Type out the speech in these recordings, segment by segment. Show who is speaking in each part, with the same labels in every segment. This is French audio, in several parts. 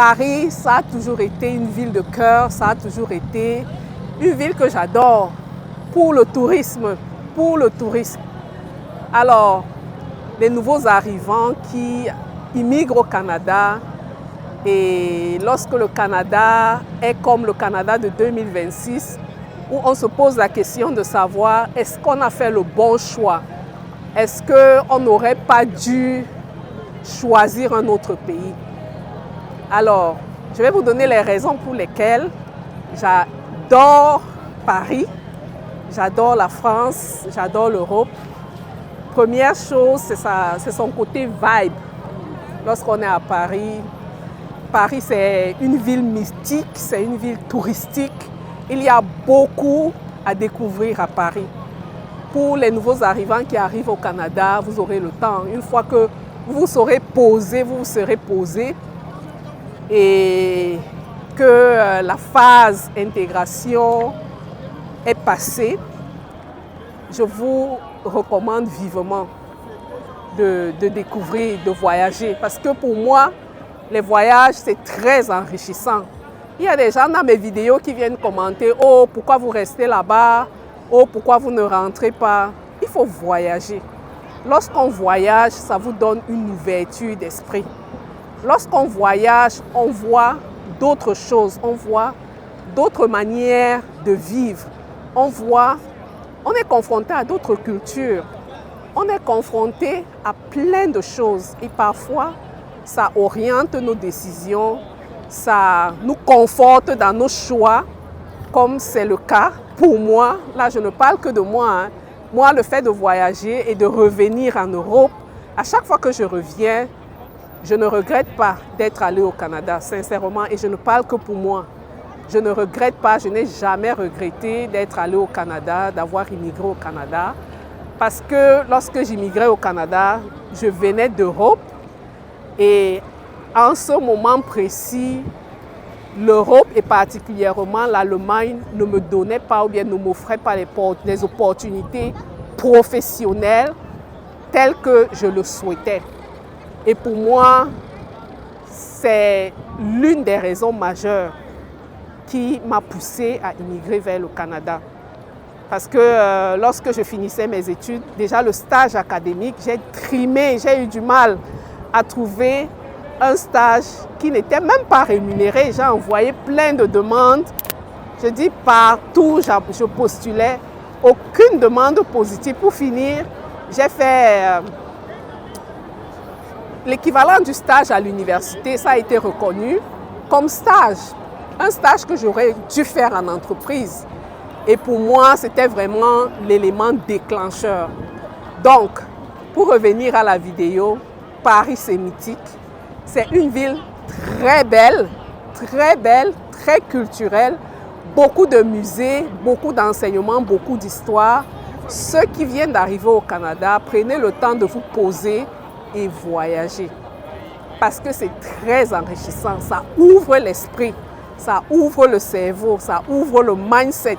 Speaker 1: Paris, ça a toujours été une ville de cœur, ça a toujours été une ville que j'adore pour le tourisme, Alors, les nouveaux arrivants qui immigrent au Canada, et lorsque le Canada est comme le Canada de 2026, où on se pose la question de savoir est-ce qu'on a fait le bon choix? Est-ce qu'on n'aurait pas dû choisir un autre pays? Alors, je vais vous donner les raisons pour lesquelles j'adore Paris, j'adore la France, j'adore l'Europe. Première chose, c'est son côté vibe. Lorsqu'on est à Paris, Paris c'est une ville mystique, c'est une ville touristique. Il y a beaucoup à découvrir à Paris. Pour les nouveaux arrivants qui arrivent au Canada, vous aurez le temps. Une fois que vous serez posé et que la phase intégration est passée, je vous recommande vivement de découvrir, de voyager. Parce que pour moi, les voyages, c'est très enrichissant. Il y a des gens dans mes vidéos qui viennent commenter « Oh, pourquoi vous restez là-bas? Oh, pourquoi vous ne rentrez pas ?» Il faut voyager. Lorsqu'on voyage, ça vous donne une ouverture d'esprit. Lorsqu'on voyage, on voit d'autres choses, on voit d'autres manières de vivre. On est confronté à d'autres cultures. On est confronté à plein de choses et parfois, ça oriente nos décisions, ça nous conforte dans nos choix, comme c'est le cas pour moi. Là, je ne parle que de moi. Moi, le fait de voyager et de revenir en Europe, à chaque fois que je reviens, je ne regrette pas d'être allée au Canada, sincèrement, et je ne parle que pour moi. Je ne regrette pas, je n'ai jamais regretté d'être allée au Canada, d'avoir immigré au Canada, parce que lorsque j'immigrais au Canada, je venais d'Europe et en ce moment précis, l'Europe et particulièrement l'Allemagne ne me donnaient pas ou bien ne m'offraient pas les opportunités professionnelles telles que je le souhaitais. Et pour moi, c'est l'une des raisons majeures qui m'a poussée à immigrer vers le Canada. Parce que lorsque je finissais mes études, déjà le stage académique, j'ai trimé, j'ai eu du mal à trouver un stage qui n'était même pas rémunéré. J'ai envoyé plein de demandes. Je dis partout, je postulais, aucune demande positive. Pour finir, j'ai fait l'équivalent du stage à l'université. Ça a été reconnu comme stage. Un stage que j'aurais dû faire en entreprise. Et pour moi, c'était vraiment l'élément déclencheur. Donc, pour revenir à la vidéo, Paris, c'est mythique. C'est une ville très belle, très culturelle. Beaucoup de musées, beaucoup d'enseignements, beaucoup d'histoires. Ceux qui viennent d'arriver au Canada, prenez le temps de vous poser et voyager. Parce que c'est très enrichissant. Ça ouvre l'esprit, ça ouvre le cerveau, ça ouvre le mindset.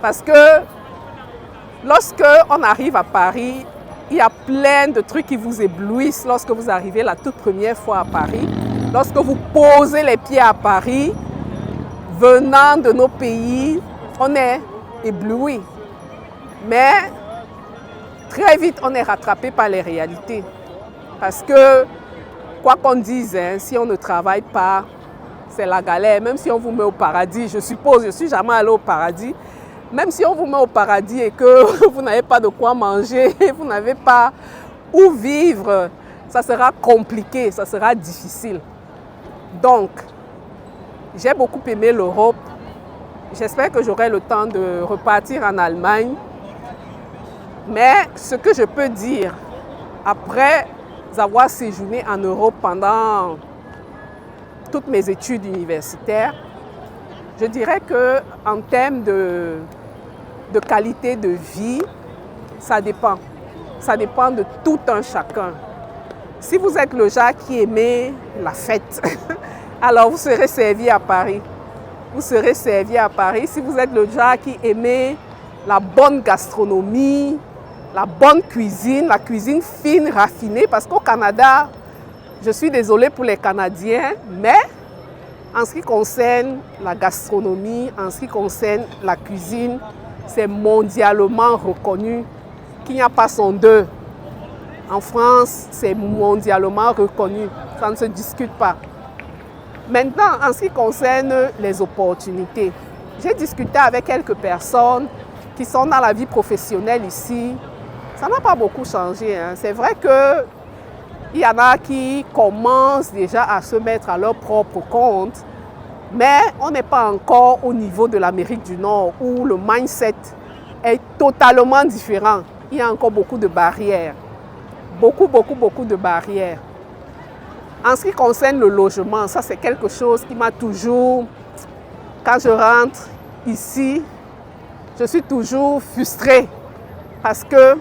Speaker 1: Parce que lorsque on arrive à Paris, il y a plein de trucs qui vous éblouissent lorsque vous arrivez la toute première fois à Paris. Lorsque vous posez les pieds à Paris, venant de nos pays, on est ébloui. Mais très vite, on est rattrapé par les réalités. Parce que, quoi qu'on dise, si on ne travaille pas, c'est la galère. Même si on vous met au paradis, je suppose, je ne suis jamais allée au paradis, même si on vous met au paradis et que vous n'avez pas de quoi manger, vous n'avez pas où vivre, ça sera compliqué, ça sera difficile. Donc, j'ai beaucoup aimé l'Europe. J'espère que j'aurai le temps de repartir en Allemagne. Mais ce que je peux dire, après avoir séjourné en Europe pendant toutes mes études universitaires, je dirais qu'en termes de qualité de vie, ça dépend. Ça dépend de tout un chacun. Si vous êtes le genre qui aimait la fête, alors vous serez servi à Paris. Vous serez servi à Paris. Si vous êtes le genre qui aimait la bonne gastronomie, la bonne cuisine, la cuisine fine, raffinée, parce qu'au Canada, je suis désolée pour les Canadiens, mais En ce qui concerne la gastronomie, en ce qui concerne la cuisine, c'est mondialement reconnu qu'il n'y a pas son deux. En France, c'est mondialement reconnu, ça ne se discute pas. Maintenant, en ce qui concerne les opportunités, j'ai discuté avec quelques personnes qui sont dans la vie professionnelle ici. Ça n'a pas beaucoup changé, hein. C'est vrai qu'il y en a qui commencent déjà à se mettre à leur propre compte, mais on n'est pas encore au niveau de l'Amérique du Nord où le mindset est totalement différent. Il y a encore beaucoup de barrières. Beaucoup de barrières. En ce qui concerne le logement, ça c'est quelque chose qui m'a toujours, quand je rentre ici, je suis toujours frustrée parce que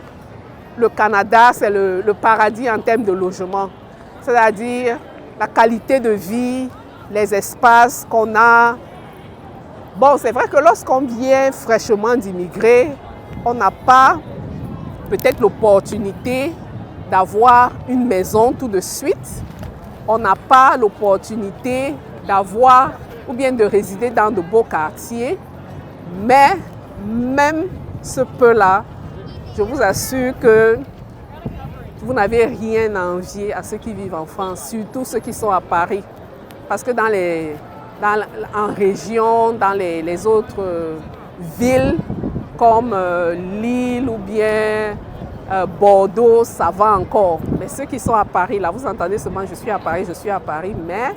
Speaker 1: le Canada, c'est le paradis en termes de logement. C'est-à-dire la qualité de vie, les espaces qu'on a. Bon, c'est vrai que lorsqu'on vient fraîchement d'immigrer, on n'a pas peut-être l'opportunité d'avoir une maison tout de suite. On n'a pas l'opportunité d'avoir ou bien de résider dans de beaux quartiers. Mais même ce peu-là, je vous assure que vous n'avez rien à envier à ceux qui vivent en France, surtout ceux qui sont à Paris. Parce que en région, dans les autres villes comme Lille ou bien Bordeaux, ça va encore. Mais ceux qui sont à Paris, là, vous entendez seulement je suis à Paris, mais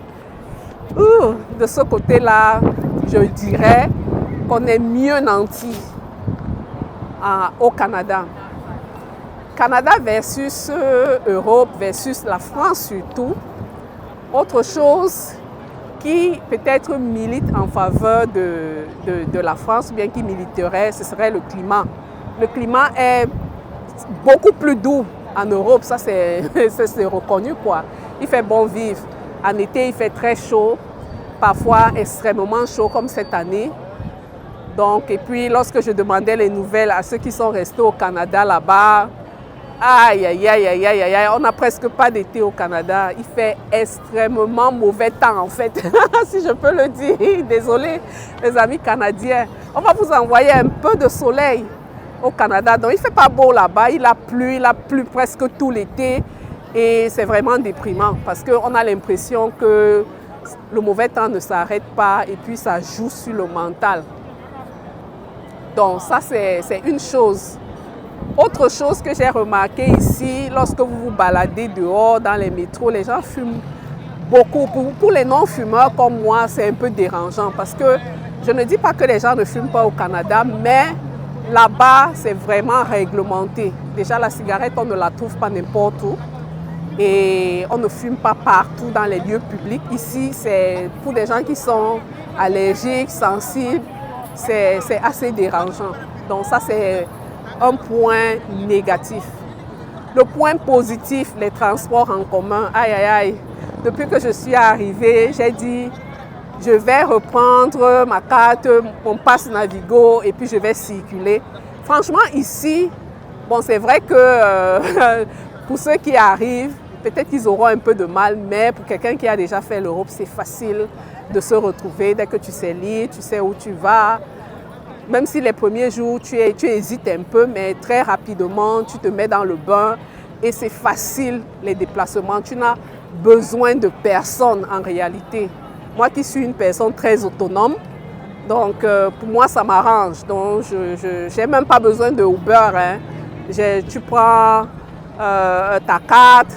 Speaker 1: de ce côté-là, je dirais qu'on est mieux nantis au Canada. Canada versus Europe versus la France surtout. Autre chose qui peut-être milite en faveur de la France ou bien qui militerait, ce serait le climat. Le climat est beaucoup plus doux en Europe, ça c'est reconnu quoi. Il fait bon vivre. En été, il fait très chaud, parfois extrêmement chaud comme cette année. Donc, et puis lorsque je demandais les nouvelles à ceux qui sont restés au Canada là-bas, aïe, aïe, aïe, aïe, aïe, aïe, on n'a presque pas d'été au Canada. Il fait extrêmement mauvais temps en fait, si je peux le dire. Désolé les amis canadiens. On va vous envoyer un peu de soleil au Canada. Donc il ne fait pas beau là-bas, il a plu presque tout l'été. Et c'est vraiment déprimant parce qu'on a l'impression que le mauvais temps ne s'arrête pas et puis ça joue sur le mental. Donc ça c'est une chose. Autre chose que j'ai remarqué ici, lorsque vous vous baladez dehors dans les métros, les gens fument beaucoup. Pour les non-fumeurs comme moi, c'est un peu dérangeant parce que je ne dis pas que les gens ne fument pas au Canada, mais là-bas, c'est vraiment réglementé. Déjà, la cigarette, on ne la trouve pas n'importe où et on ne fume pas partout dans les lieux publics. Ici, c'est pour des gens qui sont allergiques, sensibles, c'est assez dérangeant. Donc ça, c'est un point négatif. Le point positif, les transports en commun, aïe aïe aïe. Depuis que je suis arrivée, j'ai dit, je vais reprendre ma carte, mon passe Navigo et puis je vais circuler. Franchement, ici, bon, c'est vrai que pour ceux qui arrivent, peut-être qu'ils auront un peu de mal, mais pour quelqu'un qui a déjà fait l'Europe, c'est facile de se retrouver dès que tu sais lire, tu sais où tu vas. Même si les premiers jours, tu hésites un peu, mais très rapidement, tu te mets dans le bain et c'est facile les déplacements. Tu n'as besoin de personne en réalité. Moi qui suis une personne très autonome, donc pour moi ça m'arrange. Donc je n'ai même pas besoin de Uber. Hein. Tu prends ta carte,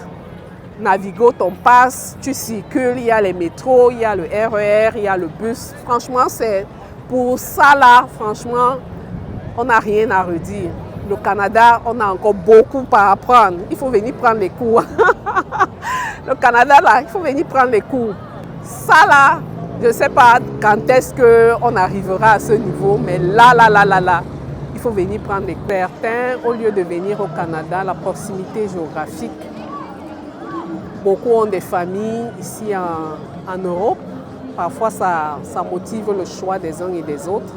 Speaker 1: Navigo, ton passe, tu circules, il y a les métros, il y a le RER, il y a le bus. Franchement, c'est pour ça là, franchement, on n'a rien à redire. Le Canada, on a encore beaucoup à apprendre. Il faut venir prendre les cours. Le Canada, là, il faut venir prendre les cours. Ça, là, je ne sais pas quand est-ce qu'on arrivera à ce niveau, mais là, il faut venir prendre les cours. Certains, au lieu de venir au Canada, la proximité géographique, beaucoup ont des familles ici en Europe. Parfois, ça motive le choix des uns et des autres.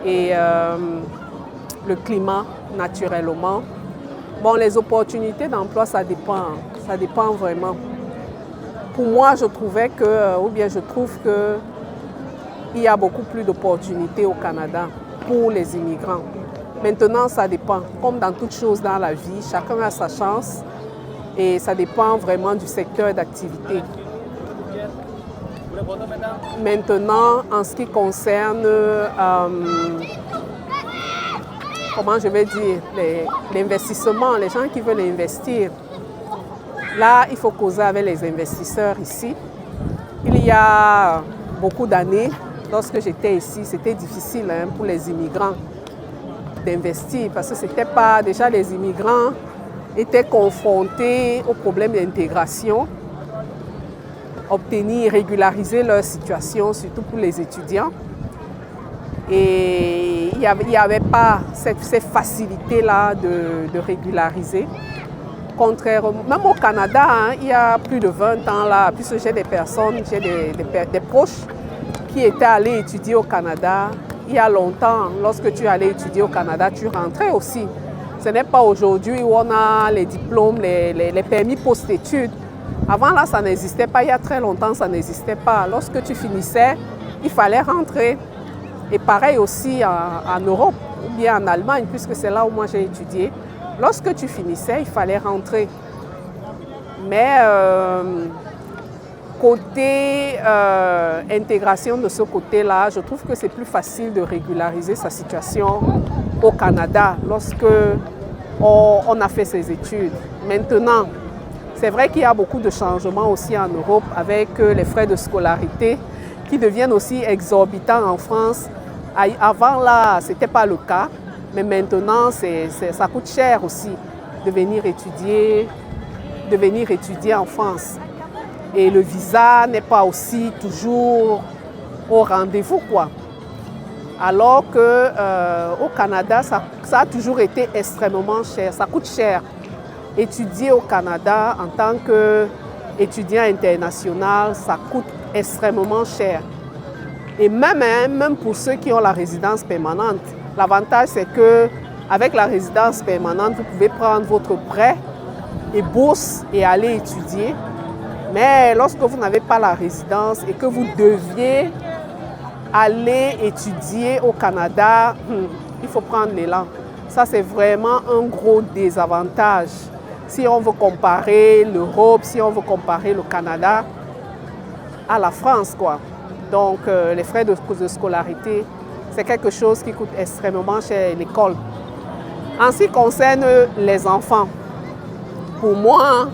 Speaker 1: Et le climat, naturellement. Bon, les opportunités d'emploi, ça dépend vraiment. pour moi, je trouvais que, ou bien je trouve que il y a beaucoup plus d'opportunités au Canada pour les immigrants. Maintenant, ça dépend. Comme dans toute chose dans la vie, chacun a sa chance et ça dépend vraiment du secteur d'activité. Maintenant, en ce qui concerne, comment je vais dire, l'investissement, les gens qui veulent investir, là, il faut causer avec les investisseurs ici. Il y a beaucoup d'années, lorsque j'étais ici, c'était difficile pour les immigrants d'investir parce que c'était pas, déjà les immigrants étaient confrontés aux problèmes d'intégration, obtenir, régulariser leur situation, surtout pour les étudiants. Et il n'y avait pas cette facilité-là de régulariser. Contrairement, même au Canada, il y a plus de 20 ans, là, puisque j'ai des personnes, j'ai des proches qui étaient allés étudier au Canada. Il y a longtemps, lorsque tu allais étudier au Canada, tu rentrais aussi. Ce n'est pas aujourd'hui où on a les diplômes, les permis post-études. Avant, là, ça n'existait pas. Il y a très longtemps, ça n'existait pas. Lorsque tu finissais, il fallait rentrer. Et pareil aussi en Europe ou bien en Allemagne, puisque c'est là où moi j'ai étudié. Lorsque tu finissais, il fallait rentrer. Mais côté intégration de ce côté-là, je trouve que c'est plus facile de régulariser sa situation au Canada lorsque on a fait ses études. Maintenant, c'est vrai qu'il y a beaucoup de changements aussi en Europe avec les frais de scolarité qui deviennent aussi exorbitants en France. Avant, là, ce n'était pas le cas, mais maintenant, ça coûte cher aussi de venir étudier en France. Et le visa n'est pas aussi toujours au rendez-vous, quoi. Alors qu'au Canada, ça a toujours été extrêmement cher, ça coûte cher. Étudier au Canada en tant qu'étudiant international, ça coûte extrêmement cher. Et même pour ceux qui ont la résidence permanente, l'avantage c'est qu'avec la résidence permanente, vous pouvez prendre votre prêt et bourse et aller étudier. Mais lorsque vous n'avez pas la résidence et que vous deviez aller étudier au Canada, il faut prendre l'élan. Ça, c'est vraiment un gros désavantage. Si on veut comparer l'Europe, si on veut comparer le Canada à la France, quoi. Donc, les frais de scolarité, c'est quelque chose qui coûte extrêmement cher à l'école. En ce qui concerne les enfants, pour moi,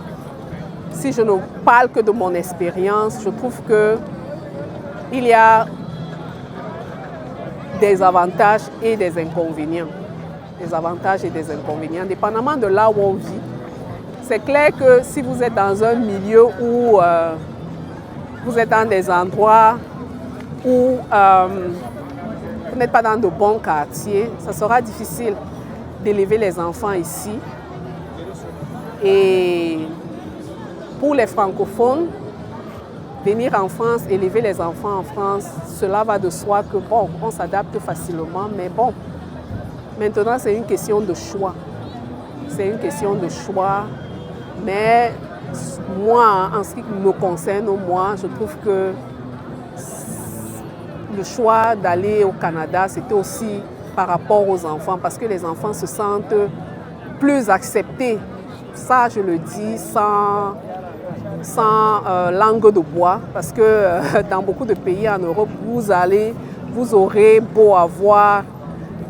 Speaker 1: si je ne parle que de mon expérience, je trouve qu'il y a des avantages et des inconvénients. Des avantages et des inconvénients, dépendamment de là où on vit. C'est clair que si vous êtes dans un milieu où vous êtes dans des endroits où vous n'êtes pas dans de bons quartiers, ça sera difficile d'élever les enfants ici. Et pour les francophones, venir en France, élever les enfants en France, cela va de soi que bon, on s'adapte facilement, mais bon, maintenant c'est une question de choix. C'est une question de choix, mais moi, en ce qui me concerne, moi, je trouve que le choix d'aller au Canada, c'était aussi par rapport aux enfants, parce que les enfants se sentent plus acceptés. Ça, je le dis sans langue de bois, parce que dans beaucoup de pays en Europe, vous aurez beau avoir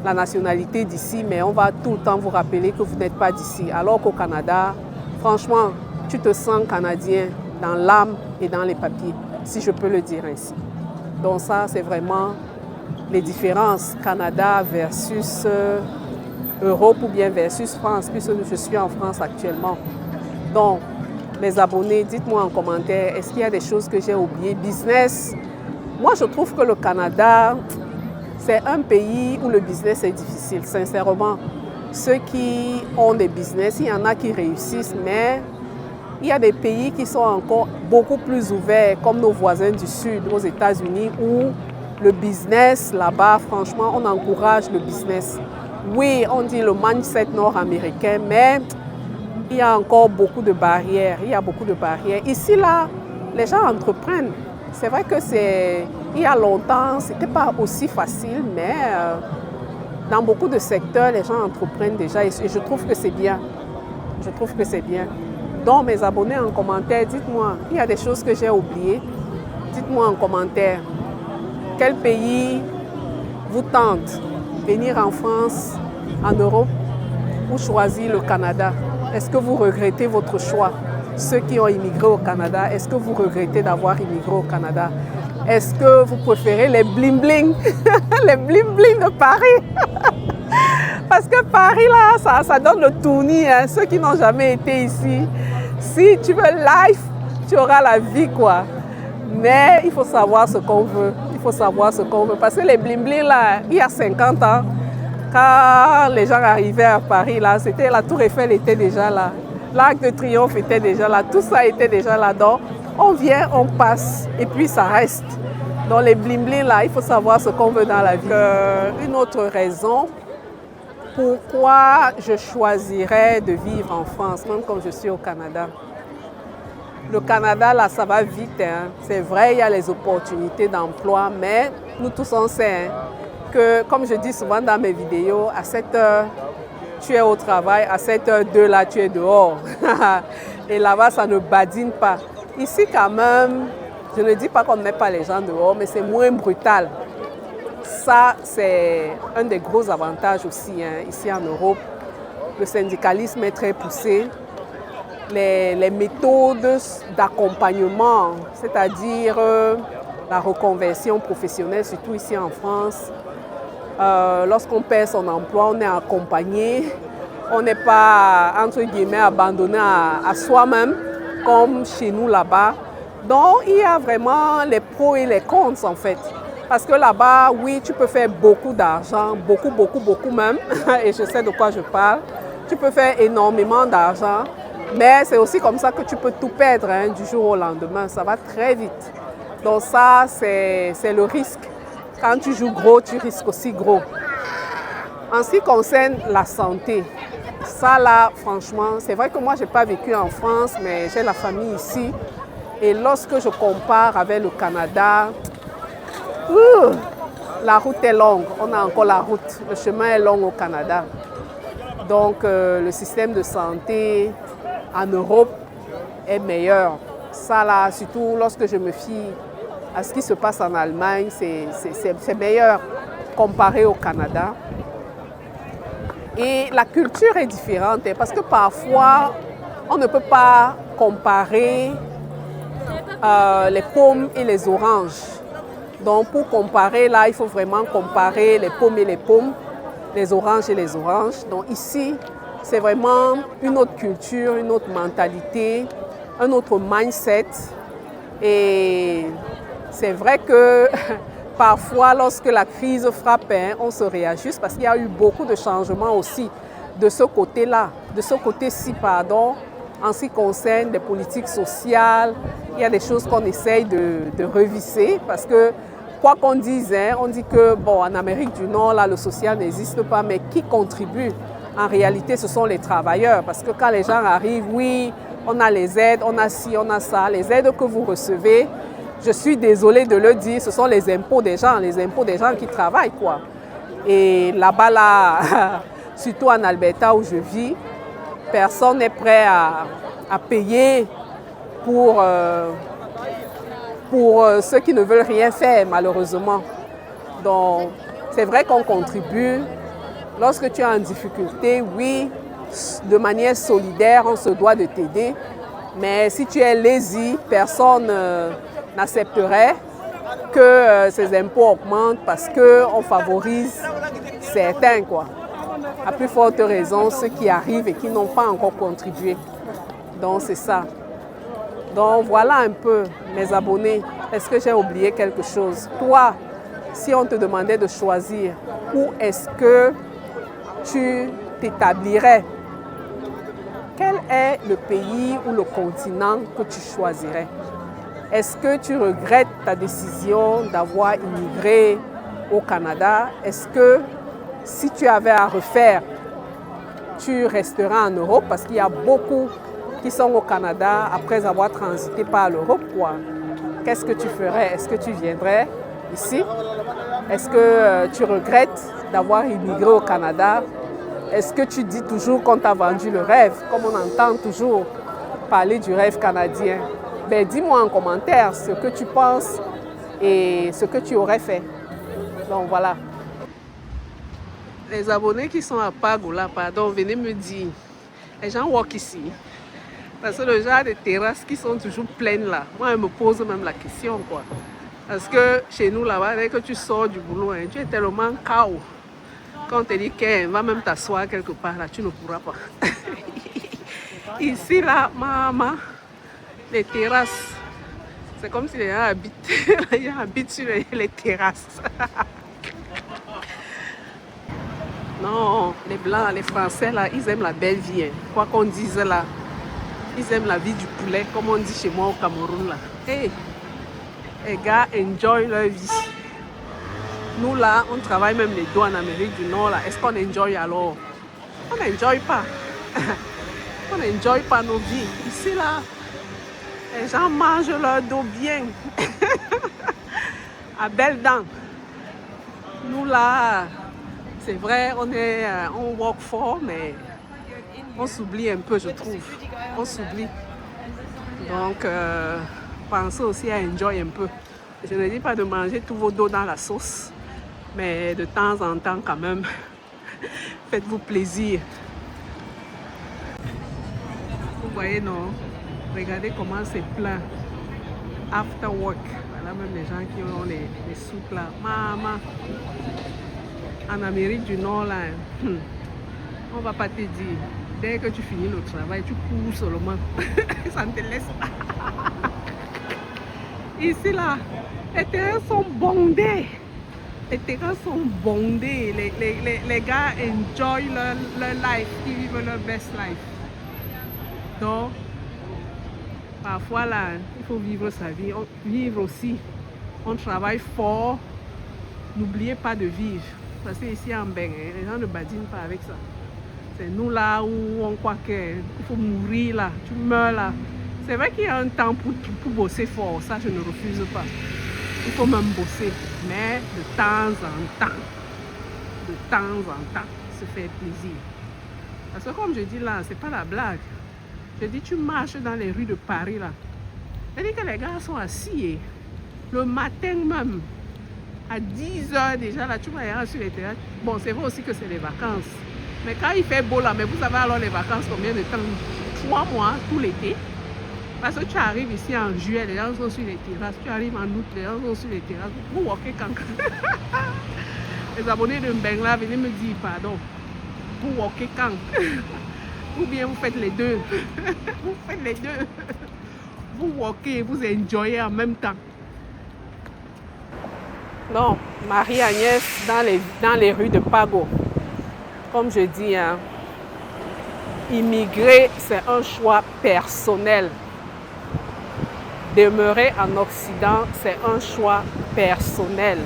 Speaker 1: la nationalité d'ici, mais on va tout le temps vous rappeler que vous n'êtes pas d'ici. Alors qu'au Canada, franchement, tu te sens canadien dans l'âme et dans les papiers, si je peux le dire ainsi. Donc ça, c'est vraiment les différences Canada versus Europe ou bien versus France, puisque je suis en France actuellement. Donc, mes abonnés, dites-moi en commentaire, est-ce qu'il y a des choses que j'ai oubliées? Business, moi je trouve que le Canada, c'est un pays où le business est difficile, sincèrement. Ceux qui ont des business, il y en a qui réussissent, mais il y a des pays qui sont encore beaucoup plus ouverts, comme nos voisins du Sud, aux États-Unis, où le business, là-bas, franchement, on encourage le business. Oui, on dit le mindset nord-américain, mais il y a encore beaucoup de barrières. Il y a beaucoup de barrières. Ici, là, les gens entreprennent. C'est vrai que il y a longtemps, ce n'était pas aussi facile, mais dans beaucoup de secteurs, les gens entreprennent déjà et je trouve que c'est bien. Je trouve que c'est bien. Donc, mes abonnés en commentaire, dites-moi, il y a des choses que j'ai oubliées. Dites-moi en commentaire, quel pays vous tente? Venir en France, en Europe ou choisir le Canada? Est-ce que vous regrettez votre choix? Ceux qui ont immigré au Canada, est-ce que vous regrettez d'avoir immigré au Canada? Est-ce que vous préférez les bling-bling, les bling-bling de Paris? Parce que Paris, là, ça donne le tournis, hein, ceux qui n'ont jamais été ici. Si tu veux life, tu auras la vie, quoi. Mais il faut savoir ce qu'on veut. Il faut savoir ce qu'on veut. Parce que les bling-bling, là, il y a 50 ans, quand les gens arrivaient à Paris, là, la Tour Eiffel était déjà là. L'Arc de Triomphe était déjà là. Tout ça était déjà là-dedans. On vient, on passe, et puis ça reste. Dans les bling-bling, là, il faut savoir ce qu'on veut dans la vie. Une autre raison pourquoi je choisirais de vivre en France, même quand je suis au Canada. Le Canada, là, ça va vite. Hein. C'est vrai, il y a les opportunités d'emploi, mais nous tous on sait hein, que, comme je dis souvent dans mes vidéos, à 7 heures, tu es au travail, à 7h02, là, tu es dehors. Et là-bas, ça ne badine pas. Ici, quand même, je ne dis pas qu'on ne met pas les gens dehors, mais c'est moins brutal. Ça, c'est un des gros avantages aussi, hein, ici en Europe. Le syndicalisme est très poussé. Les méthodes d'accompagnement, c'est-à-dire la reconversion professionnelle, surtout ici en France, lorsqu'on perd son emploi, on est accompagné, on n'est pas, entre guillemets, abandonné à soi-même, comme chez nous là-bas. Donc, il y a vraiment les pros et les contre, en fait. Parce que là-bas, oui, tu peux faire beaucoup d'argent, beaucoup même, et je sais de quoi je parle. Tu peux faire énormément d'argent, mais c'est aussi comme ça que tu peux tout perdre hein, du jour au lendemain. Ça va très vite. Donc ça, c'est le risque. Quand tu joues gros, tu risques aussi gros. En ce qui concerne la santé, ça là, franchement, c'est vrai que moi, je n'ai pas vécu en France, mais j'ai la famille ici. Et lorsque je compare avec le Canada, la route est longue. On a encore la route. Le chemin est long au Canada. Donc, le système de santé en Europe est meilleur. Ça là, surtout lorsque je me fie à ce qui se passe en Allemagne, c'est meilleur comparé au Canada. Et la culture est différente parce que parfois, on ne peut pas comparer les pommes et les oranges. Donc pour comparer, là, il faut vraiment comparer les pommes et les pommes, les oranges et les oranges. Donc ici, c'est vraiment une autre culture, une autre mentalité, un autre mindset. Et c'est vrai que parfois, lorsque la crise frappe, hein, on se réajuste parce qu'il y a eu beaucoup de changements aussi de ce côté-là, de ce côté-ci, pardon, en ce qui concerne les politiques sociales. Il y a des choses qu'on essaye de revisser parce que, quoi qu'on dise, hein, on dit que, bon, en Amérique du Nord, là, le social n'existe pas, mais qui contribue? En réalité, ce sont les travailleurs parce que quand les gens arrivent, oui, on a les aides, on a ci, on a ça. Les aides que vous recevez, je suis désolée de le dire, ce sont les impôts des gens qui travaillent, quoi. Et là-bas, là, surtout en Alberta où je vis, personne n'est prêt à payer pour ceux qui ne veulent rien faire, malheureusement. Donc, c'est vrai qu'on contribue. Lorsque tu es en difficulté, oui, de manière solidaire, on se doit de t'aider. Mais si tu es lazy, personne n'accepterait que ces impôts augmentent parce qu'on favorise certains, quoi. À plus forte raison, ceux qui arrivent et qui n'ont pas encore contribué. Donc, c'est ça. Donc, voilà un peu, mes abonnés. Est-ce que j'ai oublié quelque chose? Toi, si on te demandait de choisir, où est-ce que tu t'établirais? Quel est le pays ou le continent que tu choisirais? Est-ce que tu regrettes ta décision d'avoir immigré au Canada? Est-ce que si tu avais à refaire, tu resteras en Europe? Parce qu'il y a beaucoup qui sont au Canada après avoir transité par l'Europe, quoi. Qu'est-ce que tu ferais? Est-ce que tu viendrais ici? Est-ce que tu regrettes d'avoir immigré au Canada? Est-ce que tu dis toujours qu'on t'a vendu le rêve, comme on entend toujours parler du rêve canadien? Ben, dis-moi en commentaire ce que tu penses et ce que tu aurais fait. Donc voilà. Les abonnés qui sont à Pago là, pardon, venez me dire. Les gens walk ici. Parce que le genre de terrasses qui sont toujours pleines là, moi, je me pose même la question, quoi. Parce que chez nous là-bas, dès que tu sors du boulot, hein, tu es tellement KO. Quand on te dit qu'elle va même t'asseoir quelque part là, tu ne pourras pas. Ici là, maman, les terrasses, c'est comme si les gens habitent sur les terrasses. Non, les Blancs, les Français là, ils aiment la belle vie. Hein. Quoi qu'on dise là, ils aiment la vie du poulet, comme on dit chez moi au Cameroun là. Hey, les gars enjoy leur vie. Nous là, on travaille même les dos en Amérique du Nord là. Est-ce qu'on enjoy alors? On n'enjoy pas. On n'enjoy pas nos vies. Ici là, les gens mangent leur dos bien. À belles dents. Nous là, c'est vrai, on work fort, mais on s'oublie un peu, je trouve. On s'oublie. Donc, pensez aussi à enjoy un peu. Je ne dis pas de manger tous vos dos dans la sauce, mais de temps en temps quand même, faites-vous plaisir. Vous voyez, non? Regardez comment c'est plein. After work. Voilà même les gens qui ont les soupes là. Maman. En Amérique du Nord là, on va pas te dire. Dès que tu finis le travail, tu cours seulement. Ça ne te laisse pas. Ici là, les terrains sont bondés. Les terrains sont bondés. Les gars enjoy leur life. Ils vivent leur best life. Donc, parfois là, il faut vivre sa vie. Vivre aussi. On travaille fort. N'oubliez pas de vivre. Parce que ici en Beng, les gens ne badinent pas avec ça. C'est nous là où on croit qu'il faut mourir là. Tu meurs là. C'est vrai qu'il y a un temps pour bosser fort. Ça, je ne refuse pas. Il faut même bosser. Mais de temps en temps, se faire plaisir. Parce que comme je dis là, c'est pas la blague. Je dis, tu marches dans les rues de Paris là. C'est-à-dire que les gars sont assis. Le matin même. À 10 h déjà, là, tu vas aller sur les terrains. Bon, c'est vrai aussi que c'est les vacances. Mais quand il fait beau là, mais vous savez alors les vacances, combien de temps? 3 mois, tout l'été. Parce que tu arrives ici en juillet, les gens sont sur les terrasses. Tu arrives en août, les gens sont sur les terrasses. Vous walkez quand? Les abonnés de Mbeng là, venez me dire pardon. Vous walkez quand? Ou bien vous faites les deux. Vous faites les deux. Vous walkez, vous enjoyez en même temps. Non, Marie-Agnès dans les rues de Pago. Comme je dis, hein, immigrer, c'est un choix personnel. Demeurer en Occident, c'est un choix personnel.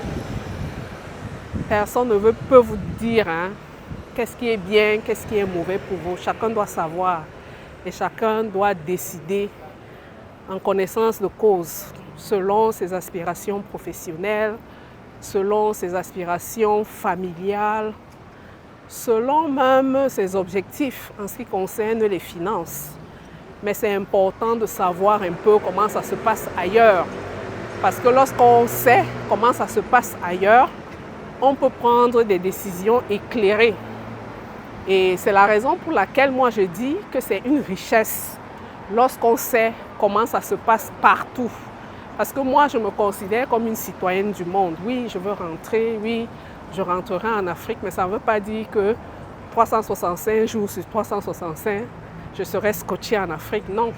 Speaker 1: Personne ne peut vous dire hein, qu'est-ce qui est bien, qu'est-ce qui est mauvais pour vous. Chacun doit savoir et chacun doit décider en connaissance de cause, selon ses aspirations professionnelles, selon ses aspirations familiales, selon même ses objectifs en ce qui concerne les finances. Mais c'est important de savoir un peu comment ça se passe ailleurs. Parce que lorsqu'on sait comment ça se passe ailleurs, on peut prendre des décisions éclairées. Et c'est la raison pour laquelle moi je dis que c'est une richesse lorsqu'on sait comment ça se passe partout. Parce que moi, je me considère comme une citoyenne du monde. Oui, je veux rentrer, oui, je rentrerai en Afrique, mais ça ne veut pas dire que 365 jours sur 365, je serai scotchée en Afrique. Non,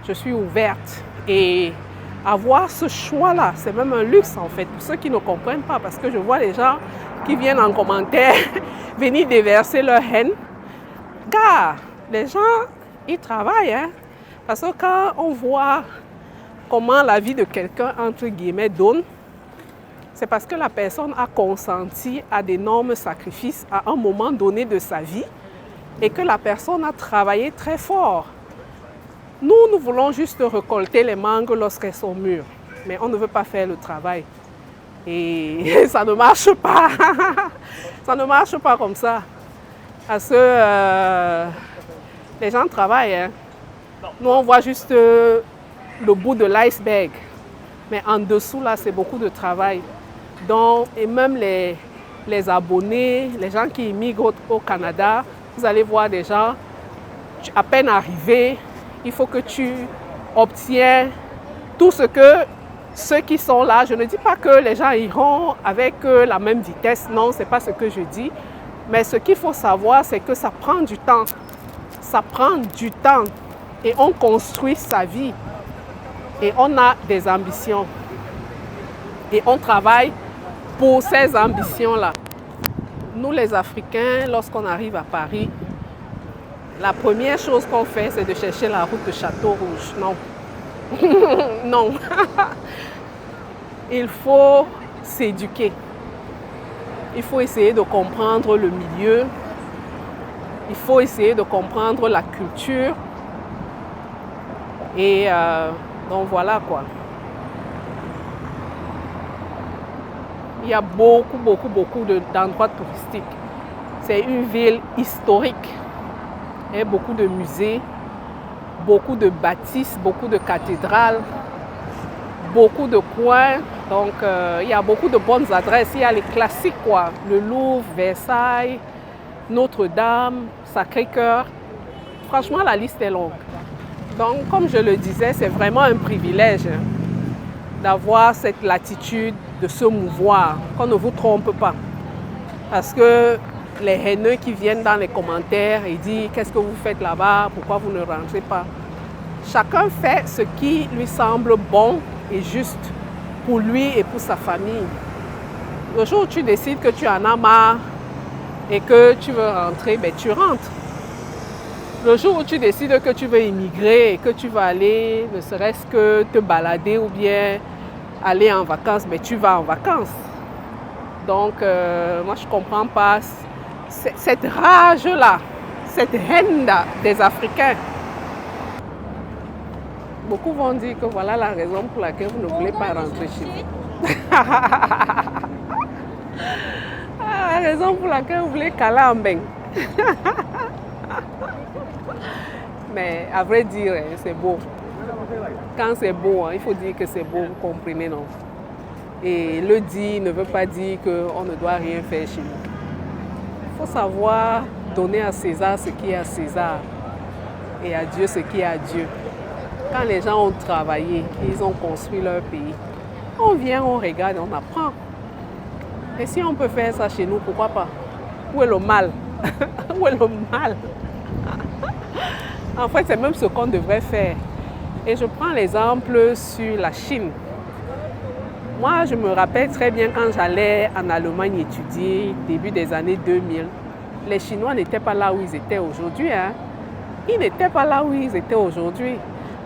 Speaker 1: je suis ouverte. Et avoir ce choix-là, c'est même un luxe en fait, pour ceux qui ne comprennent pas, parce que je vois les gens qui viennent en commentaire venir déverser leur haine. Car les gens, ils travaillent, hein, parce que quand on voit comment la vie de quelqu'un, entre guillemets, donne, c'est parce que la personne a consenti à d'énormes sacrifices à un moment donné de sa vie et que la personne a travaillé très fort. Nous voulons juste récolter les mangues lorsqu'elles sont mûres, mais on ne veut pas faire le travail. Et ça ne marche pas. Ça ne marche pas comme ça. Parce que les gens travaillent. Hein. Nous, on voit juste le bout de l'iceberg. Mais en dessous, là, c'est beaucoup de travail. Donc, et même les abonnés, les gens qui immigrent au Canada, vous allez voir des gens, à peine arrivés, il faut que tu obtiens tout ce que ceux qui sont là. Je ne dis pas que les gens iront avec la même vitesse, non, ce n'est pas ce que je dis. Mais ce qu'il faut savoir, c'est que ça prend du temps. Ça prend du temps et on construit sa vie et on a des ambitions. Et on travaille pour ces ambitions-là. Nous, les Africains, lorsqu'on arrive à Paris, la première chose qu'on fait, c'est de chercher la route de Château-Rouge. Non. Non. Il faut s'éduquer. Il faut essayer de comprendre le milieu. Il faut essayer de comprendre la culture. Et donc voilà quoi. Il y a beaucoup d'endroits touristiques. C'est une ville historique. Il y a beaucoup de musées, beaucoup de bâtisses, beaucoup de cathédrales, beaucoup de coins. Donc, il y a beaucoup de bonnes adresses. Il y a les classiques, quoi. Le Louvre, Versailles, Notre-Dame, Sacré-Cœur. Franchement, la liste est longue. Donc, comme je le disais, c'est vraiment un privilège d'avoir cette latitude, de se mouvoir, qu'on ne vous trompe pas. Parce que les haineux qui viennent dans les commentaires et disent « Qu'est-ce que vous faites là-bas? Pourquoi vous ne rentrez pas ?» Chacun fait ce qui lui semble bon et juste pour lui et pour sa famille. Le jour où tu décides que tu en as marre et que tu veux rentrer, ben tu rentres. Le jour où tu décides que tu veux immigrer et que tu vas aller, ne serait-ce que te balader ou bien aller en vacances, ben tu vas en vacances. Donc, moi, je ne comprends pas cette rage-là, cette haine des Africains. Beaucoup vont dire que voilà la raison pour laquelle vous ne voulez pas rentrer chez vous. La raison pour laquelle vous voulez caler en bain. Mais à vrai dire, c'est beau. Quand c'est beau, il faut dire que c'est beau, vous comprenez, non? Et le dire ne veut pas dire qu'on ne doit rien faire chez nous. Il faut savoir donner à César ce qui est à César et à Dieu ce qui est à Dieu. Quand les gens ont travaillé, ils ont construit leur pays, on vient, on regarde, on apprend. Et si on peut faire ça chez nous, pourquoi pas? Où est le mal? Où est le mal? En fait, c'est même ce qu'on devrait faire. Et je prends l'exemple sur la Chine. Moi, je me rappelle très bien quand j'allais en Allemagne étudier, début des années 2000. Les Chinois n'étaient pas là où ils étaient aujourd'hui. Hein. Ils n'étaient pas là où ils étaient aujourd'hui.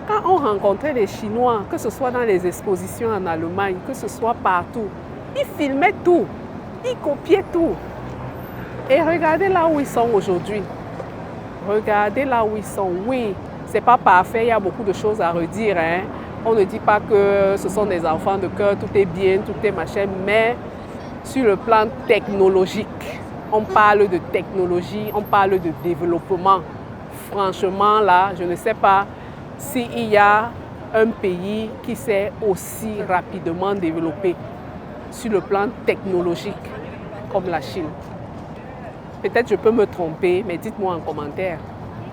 Speaker 1: Quand on rencontrait les Chinois, que ce soit dans les expositions en Allemagne, que ce soit partout, ils filmaient tout, ils copiaient tout. Et regardez là où ils sont aujourd'hui. Regardez là où ils sont. Oui, ce n'est pas parfait, il y a beaucoup de choses à redire. Hein. On ne dit pas que ce sont des enfants de cœur, tout est bien, tout est machin, mais sur le plan technologique, on parle de technologie, on parle de développement. Franchement, là, je ne sais pas s'il y a un pays qui s'est aussi rapidement développé sur le plan technologique comme la Chine. Peut-être je peux me tromper, mais dites-moi en commentaire.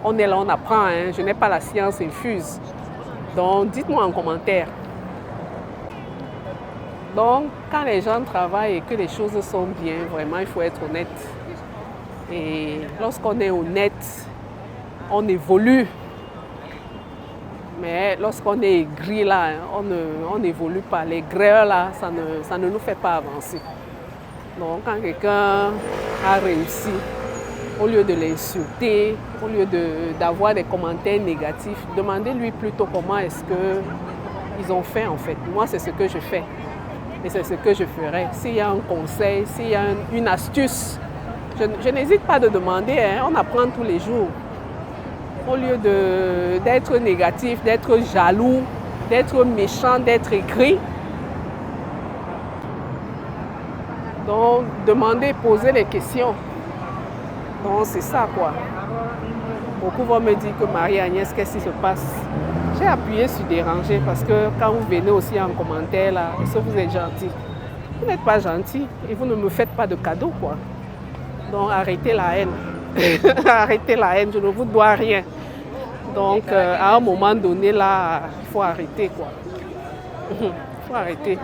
Speaker 1: On est là, on apprend, hein? Je n'ai pas la science infuse. Donc, dites-moi en commentaire. Donc, quand les gens travaillent et que les choses sont bien, vraiment, il faut être honnête. Et lorsqu'on est honnête, on évolue. Mais lorsqu'on est aigri, là, on n'évolue pas. Les grèves, là, ça ne nous fait pas avancer. Donc, quand quelqu'un a réussi, au lieu de l'insulter, au lieu d'avoir des commentaires négatifs, demandez-lui plutôt comment est-ce qu'ils ont fait en fait. Moi, c'est ce que je fais et c'est ce que je ferai. S'il y a un conseil, s'il y a une astuce, je n'hésite pas de demander, hein, on apprend tous les jours. au lieu d'être négatif, d'être jaloux, d'être méchant, d'être aigri. Donc, demander, poser les questions. Donc, c'est ça, quoi. Beaucoup vont me dire que Marie-Agnès, qu'est-ce qui se passe? J'ai appuyé sur déranger parce que quand vous venez aussi en commentaire, là, est-ce que vous êtes gentil? Vous n'êtes pas gentil et vous ne me faites pas de cadeaux, quoi. Donc, arrêtez la haine. Arrêtez la haine, je ne vous dois rien. Donc, à un moment donné, là, il faut arrêter, quoi. Il faut arrêter.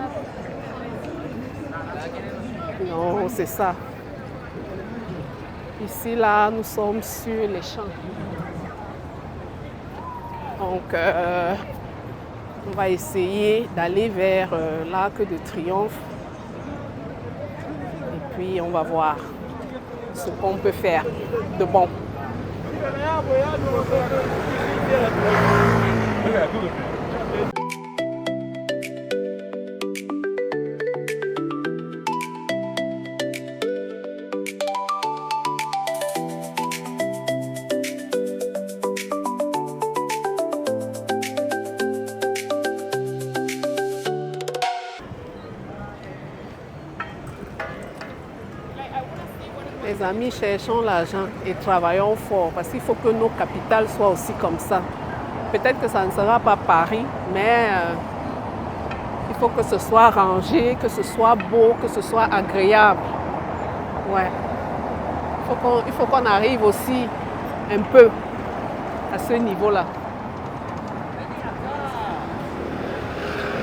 Speaker 1: Non, c'est ça. Ici, là, nous sommes sur les champs. Donc, on va essayer d'aller vers l'Arc de Triomphe. Et puis, on va voir ce qu'on peut faire de bon. Mes amis, cherchons l'argent et travaillons fort parce qu'il faut que nos capitales soient aussi comme ça. Peut-être que ça ne sera pas Paris, mais il faut que ce soit rangé, que ce soit beau, que ce soit agréable. Ouais. Il faut qu'on arrive aussi un peu à ce niveau-là.